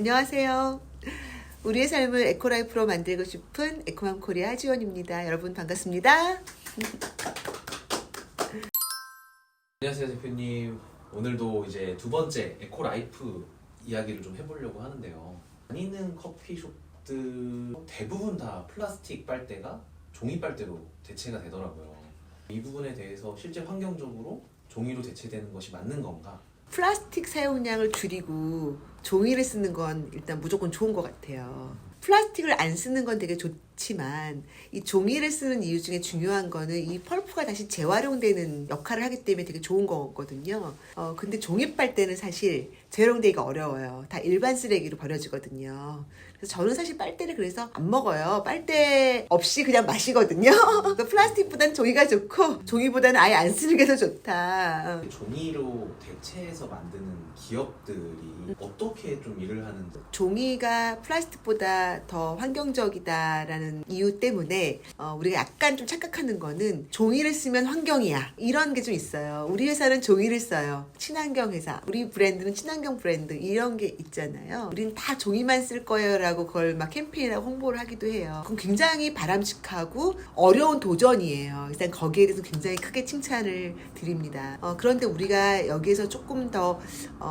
안녕하세요. 우리의 삶을 에코라이프로 만들고 싶은 에코맘 코리아 지원입니다. 여러분 반갑습니다. 안녕하세요 대표님. 오늘도 이제 두 번째 에코라이프 이야기를 좀 해보려고 하는데요. 다니는 커피숍들 대부분 다 플라스틱 빨대가 종이 빨대로 대체가 되더라고요. 이 부분에 대해서 실제 환경적으로 종이로 대체되는 것이 맞는 건가? 플라스틱 사용량을 줄이고 종이를 쓰는 건 일단 무조건 좋은 것 같아요. 플라스틱을 안 쓰는 건 되게 좋지만 이 종이를 쓰는 이유 중에 중요한 거는 이 펄프가 다시 재활용되는 역할을 하기 때문에 되게 좋은 거거든요. 근데 종이 빨대는 사실 재활용되기가 어려워요. 다 일반 쓰레기로 버려지거든요. 그래서 저는 사실 빨대를 그래서 안 먹어요. 빨대 없이 그냥 마시거든요. 그러니까 플라스틱보다는 종이가 좋고 종이보다는 아예 안 쓰는 게 더 좋다. 종이로 대체해서 만드는 기업들이 어떻게 좀 일을 하는지. 종이가 플라스틱보다 더 환경적이다라는 이유 때문에 우리가 약간 좀 착각하는 거는 종이를 쓰면 환경이야 이런 게 좀 있어요. 우리 회사는 종이를 써요. 친환경 회사. 우리 브랜드는 친환경 브랜드 이런 게 있잖아요. 우리는 다 종이만 쓸 거예요 라고 그걸 막 캠페인하고 홍보를 하기도 해요. 그럼 굉장히 바람직하고 어려운 도전이에요. 일단 거기에 대해서 굉장히 크게 칭찬을 드립니다. 그런데 우리가 여기에서 조금 더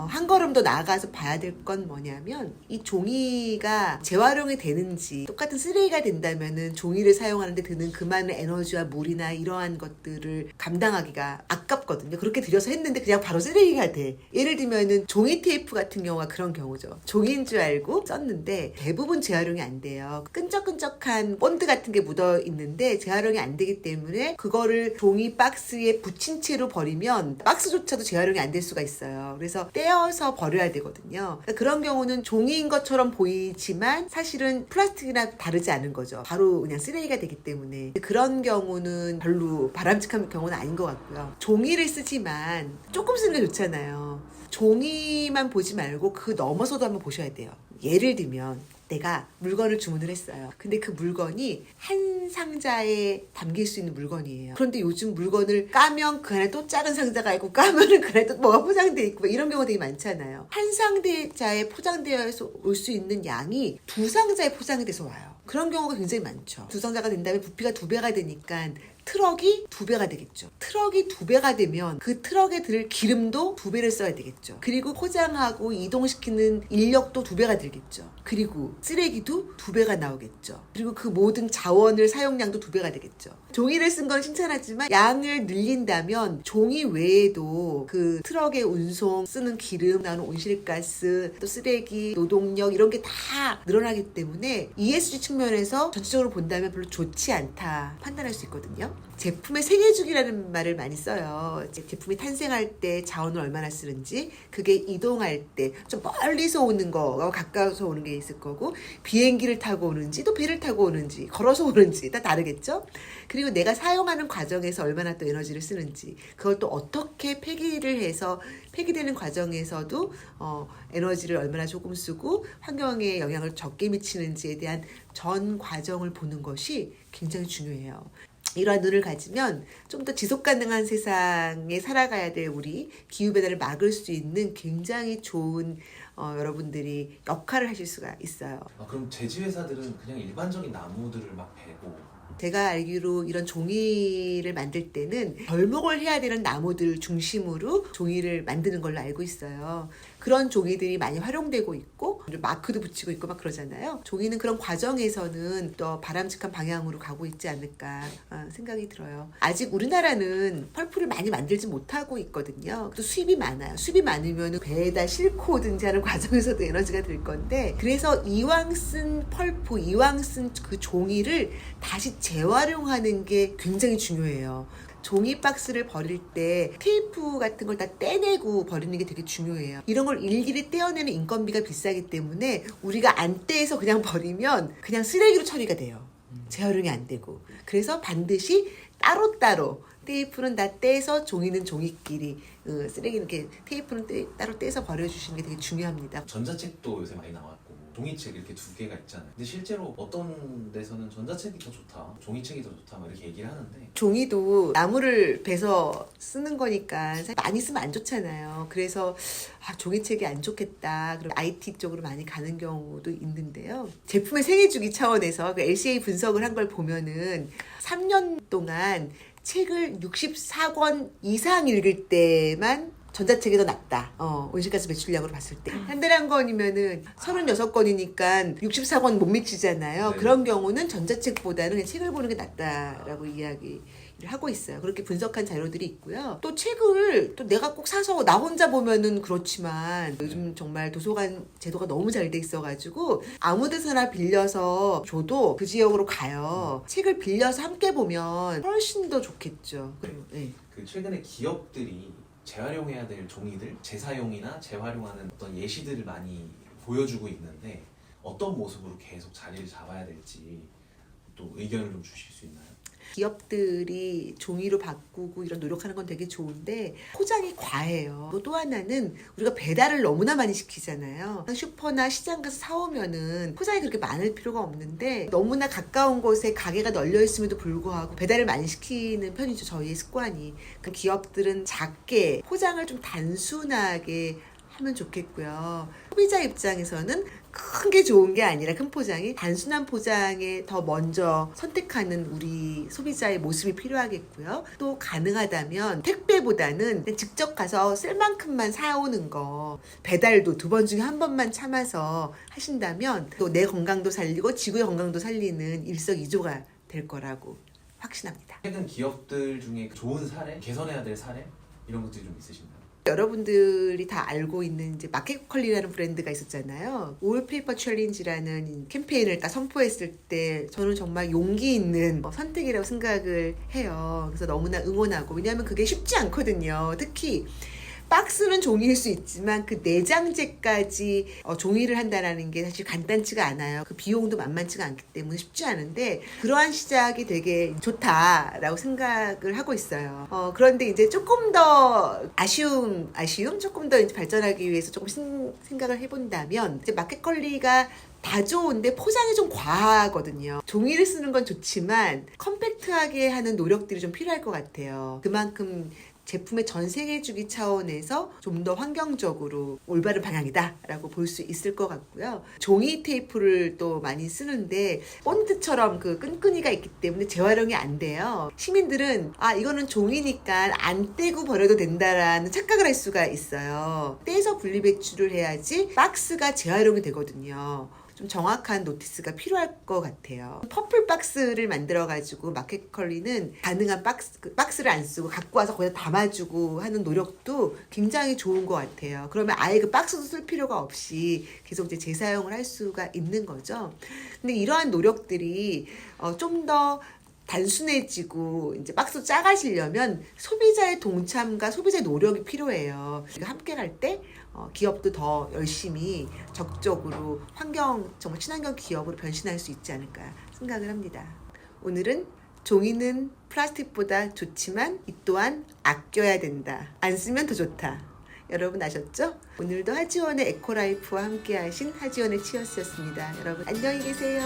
한 걸음 더 나아가서 봐야 될 건 뭐냐면 이 종이가 재활용이 되는지 똑같은 쓰레기가 된다면은 종이를 사용하는데 드는 그 많은 에너지와 물이나 이러한 것들을 감당하기가 아깝거든요. 그렇게 들여서 했는데 그냥 바로 쓰레기가 돼. 예를 들면은 종이 테이프 같은 경우가 그런 경우죠. 종이인 줄 알고 썼는데 대부분 재활용이 안 돼요. 끈적끈적한 본드 같은 게 묻어 있는데 재활용이 안 되기 때문에 그거를 종이 박스에 붙인 채로 버리면 박스조차도 재활용이 안 될 수가 있어요. 그래서 떼어서 버려야 되거든요. 그러니까 그런 경우는 종이인 것처럼 보이지만 사실은 플라스틱이나 다르지 않은 거죠. 바로 그냥 쓰레기가 되기 때문에 그런 경우는 별로 바람직한 경우는 아닌 것 같고요. 종이를 쓰지만 조금 쓰는 게 좋잖아요. 종이만 보지 말고 그 넘어서도 한번 보셔야 돼요. 예를 들면 내가 물건을 주문을 했어요. 근데 그 물건이 한 상자에 담길 수 있는 물건이에요. 그런데 요즘 물건을 까면 그 안에 또 작은 상자가 있고 까면은 그 안에 또 뭐가 포장되어 있고 이런 경우가 되게 많잖아요. 한 상자에 포장되어 올 수 있는 양이 두 상자에 포장이 돼서 와요. 그런 경우가 굉장히 많죠. 두 상자가 된다면 부피가 2배가 되니까 트럭이 2배가 되겠죠. 트럭이 2배가 되면 그 트럭에 들 기름도 2배를 써야 되겠죠. 그리고 포장하고 이동시키는 인력도 2배가 들겠죠. 그리고 쓰레기도 2배가 나오겠죠. 그리고 그 모든 자원을 사용량도 2배가 되겠죠. 종이를 쓴 건 칭찬하지만 양을 늘린다면 종이 외에도 그 트럭의 운송, 쓰는 기름, 나오는 온실가스, 또 쓰레기, 노동력 이런 게 다 늘어나기 때문에 ESG 측면에서 전체적으로 본다면 별로 좋지 않다 판단할 수 있거든요. 제품의 생애주기라는 말을 많이 써요. 제품이 탄생할 때 자원을 얼마나 쓰는지, 그게 이동할 때 좀 멀리서 오는 거와 가까워서 오는 게 있을 거고, 비행기를 타고 오는지 또 배를 타고 오는지 걸어서 오는지 다 다르겠죠. 그리고 내가 사용하는 과정에서 얼마나 또 에너지를 쓰는지, 그걸 또 어떻게 폐기를 해서 폐기되는 과정에서도 에너지를 얼마나 조금 쓰고 환경에 영향을 적게 미치는지에 대한 전 과정을 보는 것이 굉장히 중요해요. 이러한 눈을 가지면 좀 더 지속 가능한 세상에 살아가야 될 우리 기후변화를 막을 수 있는 굉장히 좋은 여러분들이 역할을 하실 수가 있어요. 그럼 제지회사들은 그냥 일반적인 나무들을 막 베고. 제가 알기로 이런 종이를 만들 때는 벌목을 해야 되는 나무들 중심으로 종이를 만드는 걸로 알고 있어요. 그런 종이들이 많이 활용되고 있고 마크도 붙이고 있고 막 그러잖아요. 종이는 그런 과정에서는 또 바람직한 방향으로 가고 있지 않을까 생각이 들어요. 아직 우리나라는 펄프를 많이 만들지 못하고 있거든요. 또 수입이 많아요. 수입이 많으면 배에다 싣고 오든지 하는 과정에서도 에너지가 들 건데, 그래서 이왕 쓴 펄프, 이왕 쓴 그 종이를 다시 재활용하는 게 굉장히 중요해요. 종이 박스를 버릴 때 테이프 같은 걸 다 떼내고 버리는 게 되게 중요해요. 이런 걸 일일이 떼어내는 인건비가 비싸기 때문에 우리가 안 떼서 그냥 버리면 그냥 쓰레기로 처리가 돼요. 재활용이 안 되고. 그래서 반드시 따로따로 테이프는 다 떼서 종이는 종이끼리, 쓰레기는 이렇게 테이프는 따로 떼서 버려주시는 게 되게 중요합니다. 전자책도 요새 많이 나왔고 종이책 이렇게 두 개가 있잖아요. 근데 실제로 어떤 데서는 전자책이 더 좋다, 종이책이 더 좋다 막 이렇게 얘기를 하는데 종이도 나무를 베서 쓰는 거니까 사실 많이 쓰면 안 좋잖아요. 그래서 종이책이 안 좋겠다. 그리고 IT 쪽으로 많이 가는 경우도 있는데요. 제품의 생애주기 차원에서 그 LCA 분석을 한 걸 보면은 3년 동안 책을 64권 이상 읽을 때만 전자책이 더 낫다. 온실가스 배출량으로 봤을 때. 한 달에 한 권이면은 36권이니까 64권 못 미치잖아요. 네. 그런 경우는 전자책보다는 그냥 책을 보는 게 낫다라고 이야기를 하고 있어요. 그렇게 분석한 자료들이 있고요. 또 책을 또 내가 꼭 사서 나 혼자 보면은 그렇지만 요즘 정말 도서관 제도가 너무 잘 돼 있어가지고 아무 데서나 빌려서 줘도 그 지역으로 가요. 책을 빌려서 함께 보면 훨씬 더 좋겠죠. 네. 그 최근에 기업들이 재활용해야 될 종이들, 재사용이나 재활용하는 어떤 예시들을 많이 보여주고 있는데 어떤 모습으로 계속 자리를 잡아야 될지 또 의견을 좀 주실 수 있나요? 기업들이 종이로 바꾸고 이런 노력하는 건 되게 좋은데 포장이 과해요. 또 하나는 우리가 배달을 너무나 많이 시키잖아요. 슈퍼나 시장 가서 사오면은 포장이 그렇게 많을 필요가 없는데 너무나 가까운 곳에 가게가 널려 있음에도 불구하고 배달을 많이 시키는 편이죠. 저희의 습관이. 그 기업들은 작게 포장을 좀 단순하게 하면 좋겠고요. 소비자 입장에서는 큰 게 좋은 게 아니라 큰 포장이 단순한 포장에 더 먼저 선택하는 우리 소비자의 모습이 필요하겠고요. 또 가능하다면 택배보다는 직접 가서 쓸 만큼만 사오는 거, 배달도 2번 중에 1번만 참아서 하신다면 또 내 건강도 살리고 지구의 건강도 살리는 일석이조가 될 거라고 확신합니다. 최근 기업들 중에 좋은 사례, 개선해야 될 사례 이런 것들이 좀 있으신가요? 여러분들이 다 알고 있는 이제 마켓컬리라는 브랜드가 있었잖아요. 올페이퍼 챌린지라는 캠페인을 딱 선포했을 때 저는 정말 용기 있는 선택이라고 생각을 해요. 그래서 너무나 응원하고, 왜냐하면 그게 쉽지 않거든요. 특히 박스는 종이일 수 있지만 그 내장재까지 종이를 한다는 게 사실 간단치가 않아요. 그 비용도 만만치가 않기 때문에 쉽지 않은데 그러한 시작이 되게 좋다라고 생각을 하고 있어요. 그런데 이제 조금 더 아쉬움 조금 더 이제 발전하기 위해서 조금 생각을 해본다면 이제 마켓컬리가 다 좋은데 포장이 좀 과하거든요. 종이를 쓰는 건 좋지만 컴팩트하게 하는 노력들이 좀 필요할 것 같아요. 그만큼 제품의 전생해주기 차원에서 좀 더 환경적으로 올바른 방향이다라고 볼 수 있을 것 같고요. 종이 테이프를 또 많이 쓰는데 본드처럼 그 끈끈이가 있기 때문에 재활용이 안 돼요. 시민들은 이거는 종이니까 안 떼고 버려도 된다라는 착각을 할 수가 있어요. 떼서 분리배출을 해야지 박스가 재활용이 되거든요. 좀 정확한 노티스가 필요할 것 같아요. 퍼플 박스를 만들어가지고 마켓컬리는 가능한 박스를 안 쓰고 갖고 와서 거기다 담아주고 하는 노력도 굉장히 좋은 것 같아요. 그러면 아예 그 박스도 쓸 필요가 없이 계속 이제 재사용을 할 수가 있는 거죠. 근데 이러한 노력들이 좀 더 단순해지고 이제 박스 작아지려면 소비자의 동참과 소비자의 노력이 필요해요. 함께 갈 때 기업도 더 열심히 적극적으로 정말 친환경 기업으로 변신할 수 있지 않을까 생각을 합니다. 오늘은 종이는 플라스틱보다 좋지만 이 또한 아껴야 된다. 안 쓰면 더 좋다. 여러분 아셨죠? 오늘도 하지원의 에코라이프와 함께 하신 하지원의 치어스였습니다. 여러분 안녕히 계세요.